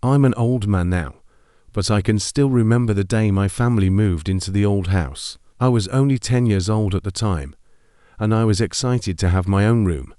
I'm an old man now, but I can still remember the day my family moved into the old house. I was only 10 years old at the time, and I was excited to have my own room.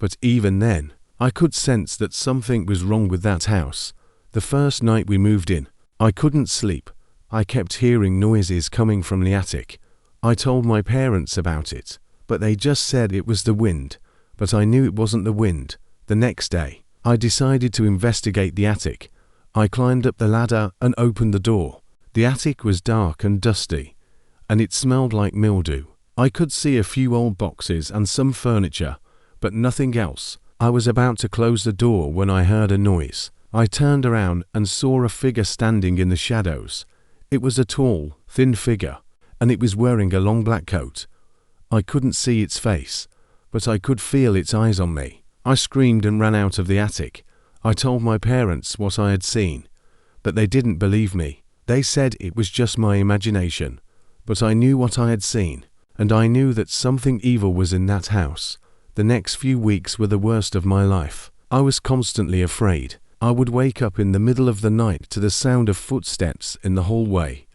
But even then, I could sense that something was wrong with that house. The first night we moved in, I couldn't sleep. I kept hearing noises coming from the attic. I told my parents about it, but they just said it was the wind. But I knew it wasn't the wind. The next day, I decided to investigate the attic. I climbed up the ladder and opened the door. The attic was dark and dusty, and it smelled like mildew. I could see a few old boxes and some furniture, but nothing else. I was about to close the door when I heard a noise. I turned around and saw a figure standing in the shadows. It was a tall, thin figure, and it was wearing a long black coat. I couldn't see its face, but I could feel its eyes on me. I screamed and ran out of the attic. I told my parents what I had seen, but they didn't believe me. They said it was just my imagination, but I knew what I had seen, and I knew that something evil was in that house. The next few weeks were the worst of my life. I was constantly afraid. I would wake up in the middle of the night to the sound of footsteps in the hallway.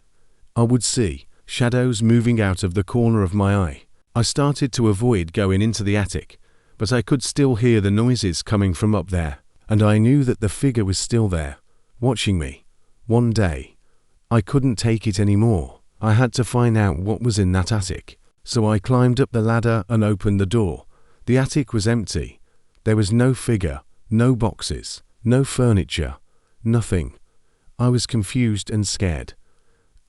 I would see shadows moving out of the corner of my eye. I started to avoid going into the attic, but I could still hear the noises coming from up there, and I knew that the figure was still there, watching me. One day, I couldn't take it anymore. I had to find out what was in that attic. So I climbed up the ladder and opened the door. The attic was empty. There was no figure, no boxes, no furniture, nothing. I was confused and scared.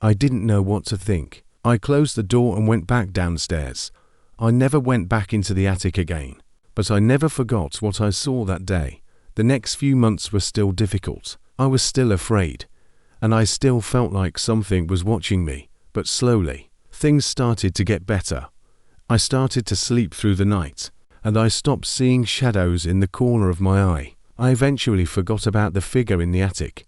I didn't know what to think. I closed the door and went back downstairs. I never went back into the attic again, but I never forgot what I saw that day. The next few months were still difficult. I was still afraid, and I still felt like something was watching me, but slowly, things started to get better. I started to sleep through the night, and I stopped seeing shadows in the corner of my eye. I eventually forgot about the figure in the attic.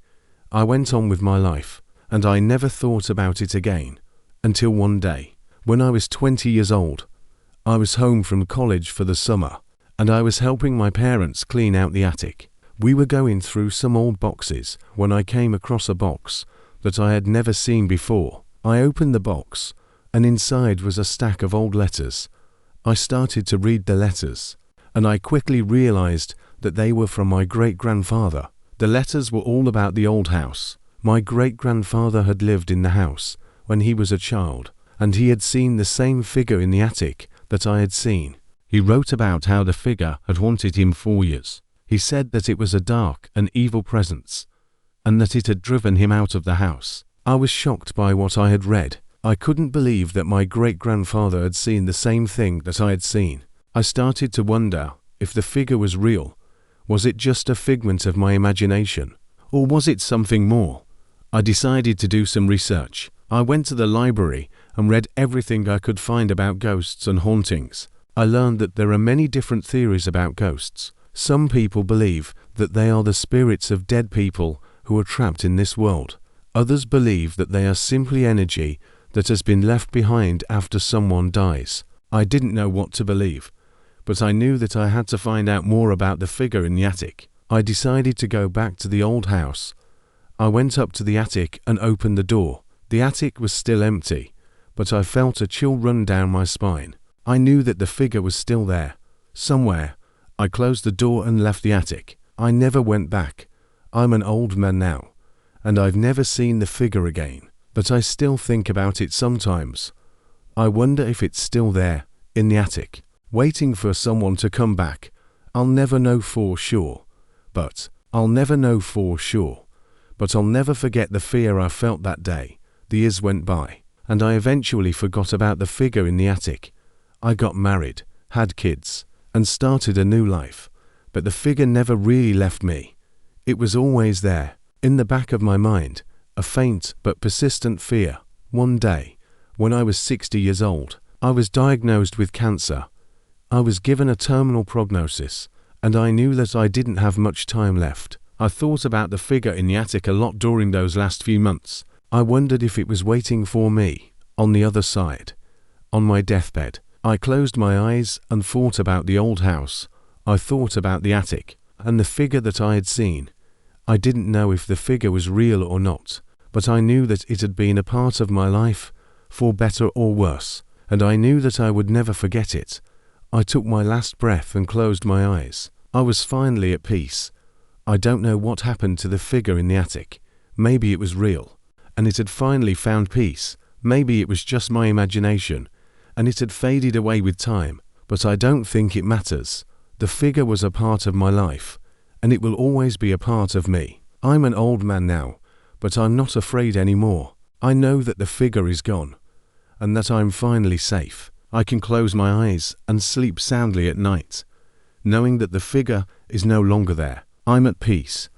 I went on with my life, and I never thought about it again, until one day, when I was 20 years old. I was home from college for the summer, and I was helping my parents clean out the attic. We were going through some old boxes when I came across a box that I had never seen before. I opened the box, and inside was a stack of old letters. I started to read the letters, and I quickly realized that they were from my great-grandfather. The letters were all about the old house. My great-grandfather had lived in the house when he was a child, and he had seen the same figure in the attic that I had seen. He wrote about how the figure had haunted him for years. He said that it was a dark and evil presence, and that it had driven him out of the house. I was shocked by what I had read. I couldn't believe that my great-grandfather had seen the same thing that I had seen. I started to wonder if the figure was real. Was it just a figment of my imagination, or was it something more? I decided to do some research. I went to the library and read everything I could find about ghosts and hauntings. I learned that there are many different theories about ghosts. Some people believe that they are the spirits of dead people who are trapped in this world. Others believe that they are simply energy that has been left behind after someone dies. I didn't know what to believe, but I knew that I had to find out more about the figure in the attic. I decided to go back to the old house. I went up to the attic and opened the door. The attic was still empty, but I felt a chill run down my spine. I knew that the figure was still there, somewhere. I closed the door and left the attic. I never went back. I'm an old man now, and I've never seen the figure again, but I still think about it sometimes. I wonder if it's still there, in the attic, waiting for someone to come back. I'll never know for sure, but I'll never forget the fear I felt that day. The years went by, and I eventually forgot about the figure in the attic. I got married, had kids, and started a new life, but the figure never really left me. It was always there, in the back of my mind, a faint but persistent fear. One day, when I was 60 years old, I was diagnosed with cancer. I was given a terminal prognosis, and I knew that I didn't have much time left. I thought about the figure in the attic a lot during those last few months. I wondered if it was waiting for me, on the other side. On my deathbed, I closed my eyes and thought about the old house. I thought about the attic, and the figure that I had seen. I didn't know if the figure was real or not, but I knew that it had been a part of my life, for better or worse, and I knew that I would never forget it. I took my last breath and closed my eyes. I was finally at peace. I don't know what happened to the figure in the attic. Maybe it was real, and it had finally found peace. Maybe it was just my imagination, and it had faded away with time, but I don't think it matters. The figure was a part of my life, and it will always be a part of me. I'm an old man now, but I'm not afraid anymore. I know that the figure is gone, and that I'm finally safe. I can close my eyes and sleep soundly at night, knowing that the figure is no longer there. I'm at peace.